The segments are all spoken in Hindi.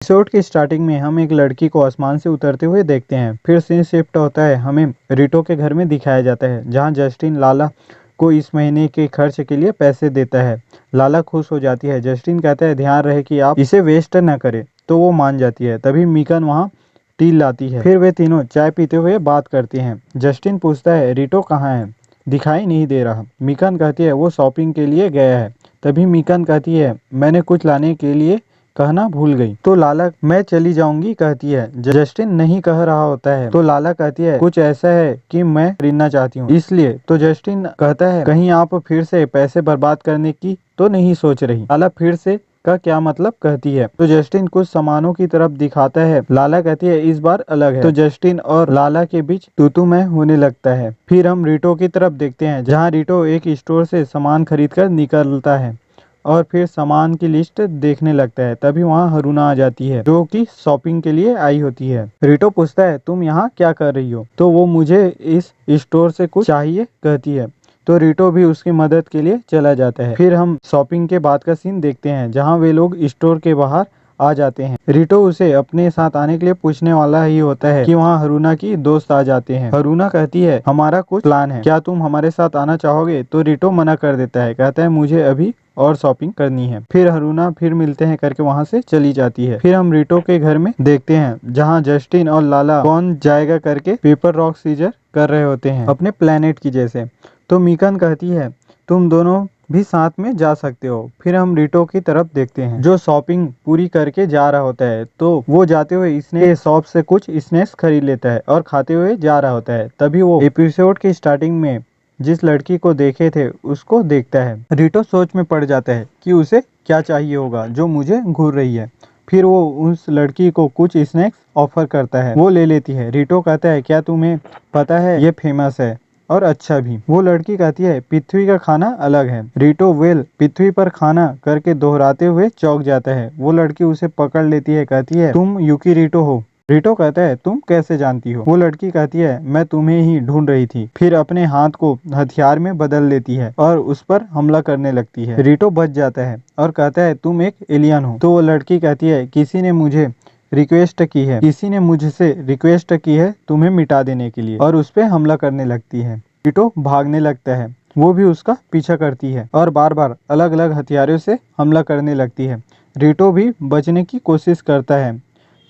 एपिसोड की स्टार्टिंग में हम एक लड़की को आसमान से उतरते हुए देखते हैं। फिर सीन शिफ्ट होता है, हमें रिटो के घर में दिखाया जाता है जहां जस्टिन लाला को इस महीने के खर्च के लिए पैसे देता है। लाला खुश हो जाती है। जस्टिन कहता है ध्यान रहे कि आप इसे वेस्ट न करें, तो वो मान जाती है। तभी मीकन वहाँ टी लाती है। फिर वे तीनों चाय पीते हुए बात करती हैं। जस्टिन पूछता है रिटो कहाँ है, दिखाई नहीं दे रहा। मीकन कहती है वो शॉपिंग के लिए गया है। तभी मीकन कहती है मैंने कुछ लाने के लिए कहना भूल गई। तो लाला मैं चली जाऊंगी कहती है। जस्टिन नहीं कह रहा होता है तो लाला कहती है कुछ ऐसा है कि मैं खरीदना चाहती हूँ इसलिए। तो जस्टिन कहता है कहीं आप फिर से पैसे बर्बाद करने की तो नहीं सोच रही। लाला फिर से का क्या मतलब कहती है। तो जस्टिन कुछ सामानों की तरफ दिखाता है। लाला कहती है इस बार अलग है। तो जस्टिन और लाला के बीच तू मैं होने लगता है। फिर हम रिटो की तरफ देखते हैं जहाँ रिटो एक स्टोर से सामान खरीद कर निकलता है और फिर सामान की लिस्ट देखने लगता है। तभी वहाँ हरुना आ जाती है जो कि शॉपिंग के लिए आई होती है। रिटो पूछता है तुम यहाँ क्या कर रही हो। तो वो मुझे इस स्टोर से कुछ चाहिए कहती है। तो रिटो भी उसकी मदद के लिए चला जाता है। फिर हम शॉपिंग के बाद का सीन देखते हैं जहाँ वे लोग स्टोर के बाहर आ जाते हैं। रिटो उसे अपने साथ आने के लिए पूछने वाला ही होता है कि वहाँ हरुना की दोस्त आ जाते हैं। हरुना कहती है हमारा कुछ प्लान है, क्या तुम हमारे साथ आना चाहोगे। तो रिटो मना कर देता है, कहता है मुझे अभी और शॉपिंग करनी है। फिर हरुना फिर मिलते हैं करके वहाँ से चली जाती है। फिर हम रिटो के घर में देखते हैं जहाँ जस्टिन और लाला कौन जाएगा करके पेपर रॉक सीजर कर रहे होते हैं अपने प्लेनेट की जैसे। तो मीकन कहती है तुम दोनों भी साथ में जा सकते हो। फिर हम रिटो की तरफ देखते हैं जो शॉपिंग पूरी करके जा रहा होता है। तो वो जाते हुए इसने शॉप से कुछ स्नैक्स खरीद लेता है और खाते हुए जा रहा होता है। तभी वो एपिसोड की स्टार्टिंग में जिस लड़की को देखे थे उसको देखता है। रिटो सोच में पड़ जाता है कि उसे क्या चाहिए होगा जो मुझे घूर रही है। फिर वो उस लड़की को कुछ स्नैक्स ऑफर करता है, वो ले लेती है। रिटो कहता है क्या तुम्हें पता है ये फेमस है और अच्छा भी। वो लड़की कहती है पृथ्वी का खाना अलग है। रिटो वेल पृथ्वी पर खाना करके दोहराते हुए चौंक जाता है। वो लड़की उसे पकड़ लेती है, कहती है तुम यूकी रिटो हो। रिटो कहता है तुम कैसे जानती हो। वो लड़की कहती है मैं तुम्हें ही ढूंढ रही थी। फिर अपने हाथ को हथियार में बदल लेती है और उस पर हमला करने लगती है। रिटो बच जाता है और कहता है तुम एक एलियन हो। तो वो लड़की कहती है किसी ने मुझसे रिक्वेस्ट की है तुम्हें मिटा देने के लिए, और उस पर हमला करने लगती है। रिटो भागने लगता है, वो भी उसका पीछा करती है और बार बार अलग अलग हथियारों से हमला करने लगती है। रिटो भी बचने की कोशिश करता है।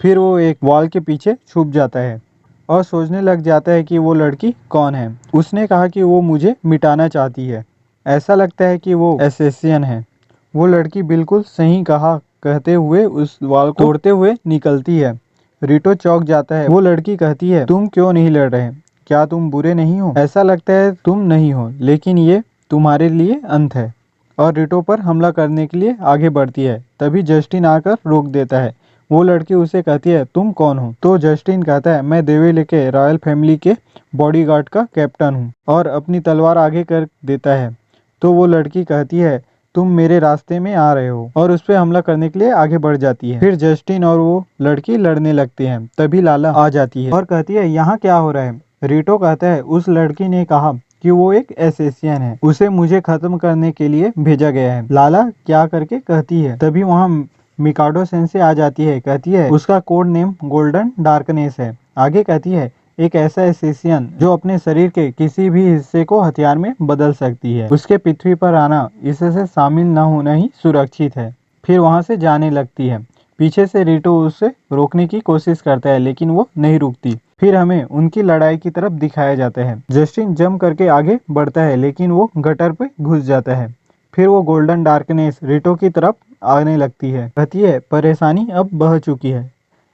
फिर वो एक वॉल के पीछे छुप जाता है और सोचने लग जाता है कि वो लड़की कौन है। उसने कहा कि वो मुझे मिटाना चाहती है, ऐसा लगता है कि वो एसेसियन है। वो लड़की बिल्कुल सही कहा कहते हुए उस वॉल को तोड़ते हुए निकलती है। रिटो चौंक जाता है। वो लड़की कहती है तुम क्यों नहीं लड़ रहे, क्या तुम बुरे नहीं हो। ऐसा लगता है तुम नहीं हो, लेकिन ये तुम्हारे लिए अंत है। और रिटो पर हमला करने के लिए आगे बढ़ती है। तभी जस्टिन आकर रोक देता है। वो लड़की उसे कहती है तुम कौन हो। तो जस्टिन कहता है मैं देवेले के रॉयल फैमिली के बॉडीगार्ड का कैप्टन हूँ, और अपनी तलवार आगे कर देता है। तो वो लड़की कहती है तुम मेरे रास्ते में आ रहे हो, और उस पर हमला करने के लिए आगे बढ़ जाती है। फिर जस्टिन और वो लड़की लड़ने लगते हैं। तभी लाला आ जाती है और कहती है यहाँ क्या हो रहा है। रिटो कहता है उस लड़की ने कहा कि वो एक एसेसियन है, उसे मुझे खत्म करने के लिए भेजा गया है। लाला क्या करके कहती है। तभी वहाँ मिकाडो सेंसे आ जाती है, कहती है उसका कोड नेम गोल्डन डार्कनेस है। आगे कहती है एक ऐसा एसेसियन जो अपने शरीर के किसी भी हिस्से को हथियार में बदल सकती है, उसके पृथ्वी पर आना इससे शामिल न होना ही सुरक्षित है। फिर वहाँ से जाने लगती है। पीछे से रिटो उसे रोकने की कोशिश करता है लेकिन वो नहीं रुकती। फिर हमें उनकी लड़ाई की तरफ दिखाया जाता है। जस्टिन जंप करके आगे बढ़ता है लेकिन वो गटर पे घुस जाता है। फिर वो गोल्डन डार्कनेस रिटो की तरफ आने लगती है, कहती है परेशानी अब बह चुकी है।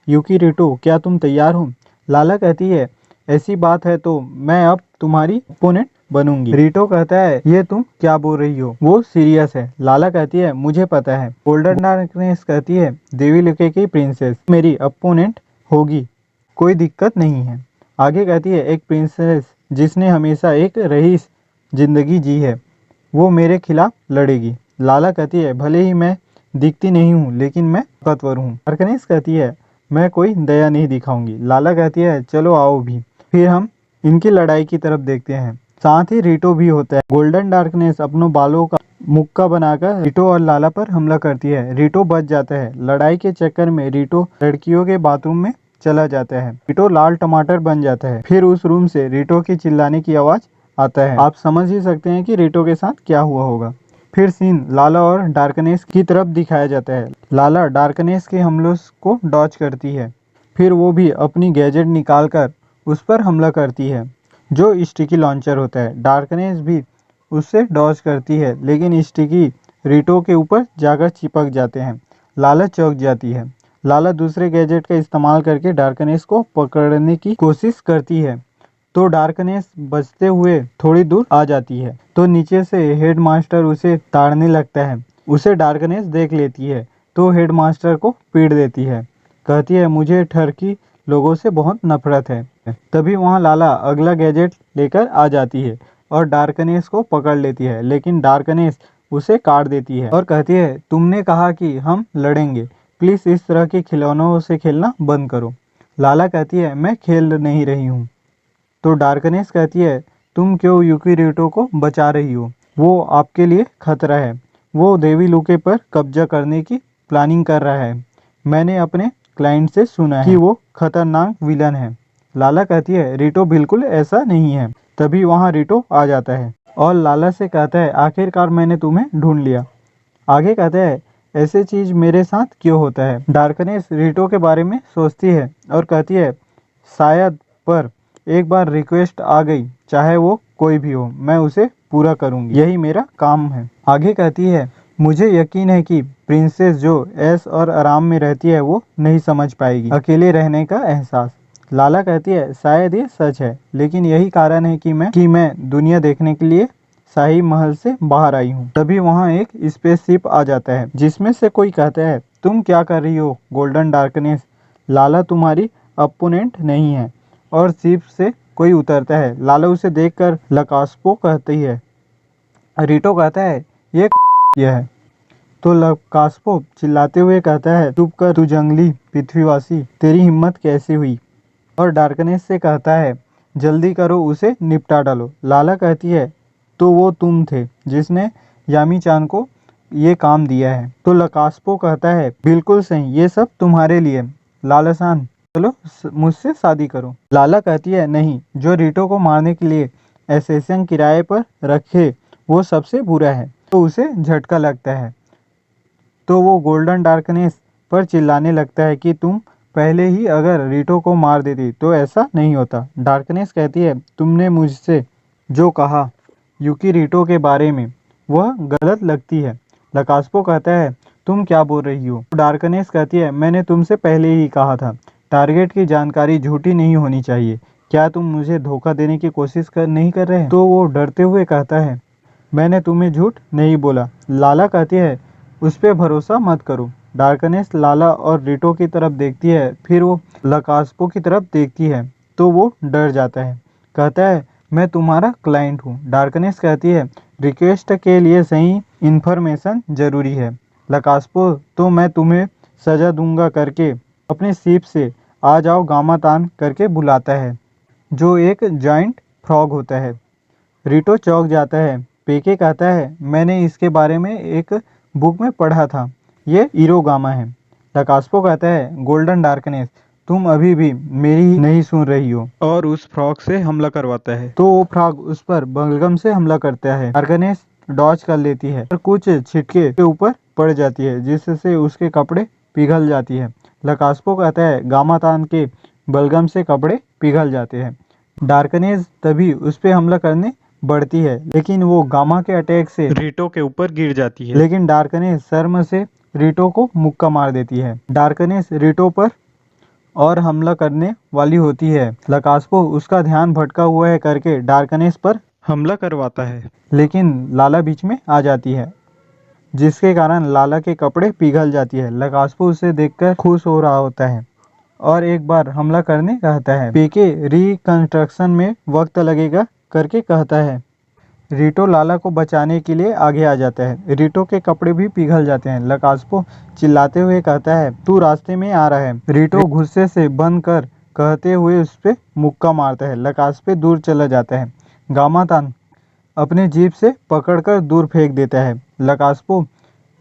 यूकी रिटो क्या तुम तैयार हो। लाला कहती है ऐसी बात है तो मैं अब तुम्हारी ओपोनेंट बनूंगी। रिटो कहता है ये तुम क्या बोल रही हो, वो सीरियस है। लाला कहती है मुझे पता है। गोल्डन डार्कनेस कहती है देवी लुके की प्रिंसेस मेरी अपोनेंट होगी, कोई दिक्कत नहीं है। आगे कहती है एक प्रिंसेस जिसने हमेशा एक रईस जिंदगी जी है, वो मेरे खिलाफ लड़ेगी। लाला कहती है भले ही मैं दिखती नहीं हूँ लेकिन मैं ताकतवर हूँ। डार्कनेस कहती है मैं कोई दया नहीं दिखाऊंगी। लाला कहती है चलो आओ भी। फिर हम इनकी लड़ाई की तरफ देखते हैं। साथ ही रिटो भी होता है। गोल्डन डार्कनेस अपनों बालों का मुक्का बनाकर रीटो और लाला पर हमला करती है। रीटो बच जाता है। लड़ाई के चक्कर में रीटो लड़कियों के बाथरूम में चला जाता है। रीटो लाल टमाटर बन जाता है। फिर उस रूम से रीटो की चिल्लाने की आवाज आता है। आप समझ ही सकते हैं कि रीटो के साथ क्या हुआ होगा। फिर सीन लाला और डार्कनेस की तरफ दिखाया जाता है। लाला डार्कनेस के हमलों को डॉज करती है। फिर वो भी अपनी गैजेट निकालकर उस पर हमला करती है, जो स्टिकी लॉन्चर होता है। डार्कनेस भी उससे डॉज करती है, लेकिन स्टिकी रीटो के ऊपर जाकर चिपक जाते हैं। लाला चौंक जाती है। लाला दूसरे गैजेट का इस्तेमाल करके डार्कनेस को पकड़ने की कोशिश करती है, तो डार्कनेस बचते हुए थोड़ी दूर आ जाती है। तो नीचे से हेडमास्टर उसे ताड़ने लगता है। उसे डार्कनेस देख लेती है, तो हेडमास्टर को पीट देती है। कहती है, मुझे ठरकी लोगों से बहुत नफरत है। तभी वहाँ लाला अगला गैजेट लेकर आ जाती है और डार्कनेस को पकड़ लेती है, लेकिन डार्कनेस उसे काट देती है और कहती है, तुमने कहा कि हम लड़ेंगे, प्लीज इस तरह के खिलौनों से खेलना बंद करो। लाला कहती है, मैं खेल नहीं रही हूँ। तो डार्कनेस कहती है, तुम क्यों यूकी रीटो को बचा रही हो? वो आपके लिए खतरा है। वो देवी लुके पर कब्जा करने की प्लानिंग कर रहा है। मैंने अपने क्लाइंट से सुना है कि वो खतरनाक विलन है। लाला कहती है, रीटो बिल्कुल ऐसा नहीं है। तभी वहाँ रीटो आ जाता है और लाला से कहता है, आखिरकार मैंने तुम्हें ढूंढ लिया। आगे कहता है, ऐसे चीज मेरे साथ क्यों होता है? डार्कनेस रीटो के बारे में सोचती है और कहती है, शायद, पर एक बार रिक्वेस्ट आ गई, चाहे वो कोई भी हो, मैं उसे पूरा करूंगी। यही मेरा काम है। आगे कहती है, मुझे यकीन है कि प्रिंसेस जो ऐश और आराम में रहती है वो नहीं समझ पाएगी अकेले रहने का एहसास। लाला कहती है, शायद ये सच है, लेकिन यही कारण है कि मैं दुनिया देखने के लिए शाही महल से बाहर आई हूँ। तभी वहाँ एक स्पेसशिप आ जाता है, जिसमें से कोई कहता है, तुम क्या कर रही हो गोल्डन डार्कनेस? लाला तुम्हारी अपोनेंट नहीं है। और शिप से कोई उतरता है। लाला उसे देखकर लकास्पो कहती है। रीटो कहता है, ये यह है। तो लकास्पो चिल्लाते हुए कहता है, चुप कर तू जंगली पृथ्वीवासी, तेरी हिम्मत कैसे हुई? और डार्कनेस से कहता है, जल्दी करो, उसे निपटा डालो। लाला कहती है, तो वो तुम थे जिसने यामी चान को ये काम दिया है। तो लकास्पो कहता है, बिल्कुल सही, ये सब तुम्हारे लिए। लाला सान, चलो मुझसे शादी करो। लाला कहती है, नहीं, जो रीटो को मारने के लिए एसेसियन किराए पर रखे वो सबसे बुरा है। तो उसे झटका लगता है, तो वो गोल्डन डार्कनेस पर चिल्लाने लगता है कि तुम पहले ही अगर रीटो को मार देती तो ऐसा नहीं होता। डार्कनेस कहती है, तुमने मुझसे जो कहा यूकी रीटो के बारे में वह गलत लगती है। लकास्पो कहता है, तुम क्या बोल रही हो? डार्कनेस कहती है, मैंने तुमसे पहले ही कहा था, टारगेट की जानकारी झूठी नहीं होनी चाहिए। क्या तुम मुझे धोखा देने की कोशिश नहीं कर रहे? तो वो डरते हुए कहता है, मैंने तुम्हें झूठ नहीं बोला। लाला कहती है, उस पर भरोसा मत करो। डार्कनेस लाला और रीटो की तरफ देखती है, फिर वो लकास्पो की तरफ देखती है, तो वो डर जाता है। कहता है, मैं तुम्हारा क्लाइंट हूँ। डार्कनेस कहती है, रिक्वेस्ट के लिए सही इन्फॉर्मेशन जरूरी है। लकास्पो, तो मैं तुम्हें सजा दूंगा करके अपने शिप से आ जाओ गामा तान करके बुलाता है, जो एक जॉइंट फ्रॉग होता है। रीटो चौंक जाता है। पेके कहता है, मैंने इसके बारे में एक बुक में पढ़ा था, ये इरोगामा है। लकास्पो कहता है, गोल्डन डार्कनेस, तुम अभी भी मेरी नहीं सुन रही हो, और उस फ्रॉग से हमला करवाता है। तो वो फ्रॉग उस पर बलगम से हमला करता है। डार्कनेस डॉज कर लेती है और कुछ छिटके के ऊपर पड़ जाती है, जिससे उसके कपड़े पिघल जाती है। लकास्पो कहता है, गामा तान के बलगम से कपड़े पिघल जाते हैं। डार्कनेस तभी उस पे हमला करने बढ़ती है, लेकिन वो गामा के अटैक से रीटो के ऊपर गिर जाती है। लेकिन डार्कनेस शर्म से रीटो को मुक्का मार देती है। डार्कनेस रीटो पर और हमला करने वाली होती है। लकास्पो उसका ध्यान भटका हुआ है करके डार्कनेस पर हमला करवाता है, लेकिन लाला बीच में आ जाती है, जिसके कारण लाला के कपड़े पिघल जाती है। लकास्पो उसे देखकर खुश हो रहा होता है और एक बार हमला करने कहता है। पीके रिकंस्ट्रक्शन में वक्त लगेगा करके कहता है। रीटो लाला को बचाने के लिए आगे आ जाता है। रीटो के कपड़े भी पिघल जाते हैं। लकास्पो चिल्लाते हुए कहता है, तू रास्ते में आ रहा है। रीटो गुस्से से बंद कर कहते हुए उस पे मुक्का मारता है। लकास्पो दूर चला जाता है। गामातान अपने जीभ से पकड़कर दूर फेंक देता है। लकास्पो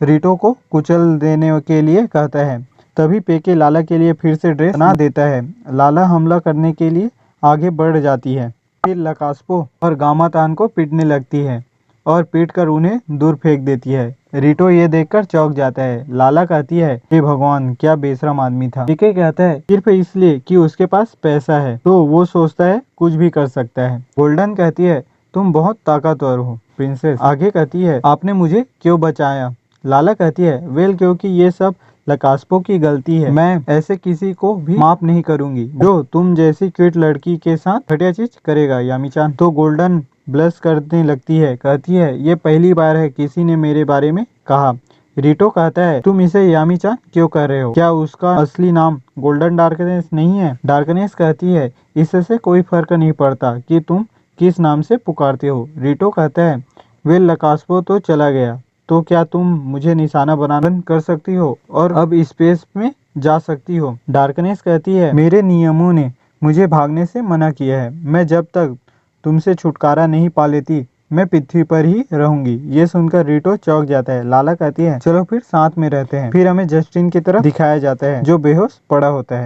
रिटो को कुचल देने के लिए कहता है। तभी पेके लाला के लिए फिर से ड्रेस बना देता है। लाला हमला करने के लिए आगे बढ़ जाती है। फिर लकास्पो और गामातान को पीटने लगती है और पीटकर उन्हें दूर फेंक देती है। रिटो ये देखकर चौंक जाता है। लाला कहती है, हे भगवान, क्या बेशरम आदमी था। पेके कहता है, सिर्फ इसलिए कि उसके पास पैसा है तो वो सोचता है कुछ भी कर सकता है। गोल्डन कहती है, तुम बहुत ताकतवर हो। प्रिंसेस आगे कहती है, आपने मुझे क्यों बचाया। लाला कहती है, वेल, क्योंकि ये सब लकास्पो की गलती है। मैं ऐसे किसी को भी माफ नहीं करूंगी जो तुम जैसी क्यूट लड़की के साथ घटिया चीज करेगा, यामी-चान। तो गोल्डन ब्लश करने लगती है, कहती है, ये पहली बार है किसी ने मेरे बारे में कहा। रिटो कहता है, तुम इसे यामी-चान क्यों कर रहे हो? क्या उसका असली नाम गोल्डन डार्कनेस नहीं है? डार्कनेस कहती है, इससे कोई फर्क नहीं पड़ता कि तुम किस नाम से पुकारते हो। रिटो कहता है, वे लकास्पो तो चला गया, तो क्या तुम मुझे निशाना बनाना बंद कर सकती हो और अब स्पेस में जा सकती हो? डार्कनेस कहती है, मेरे नियमों ने मुझे भागने से मना किया है। मैं जब तक तुमसे छुटकारा नहीं पा लेती मैं पृथ्वी पर ही रहूंगी। ये सुनकर रिटो चौंक जाता है। लाला कहती है, चलो फिर साथ में रहते हैं। फिर हमें जस्टिन की तरफ दिखाया जाता है जो बेहोश पड़ा होता है।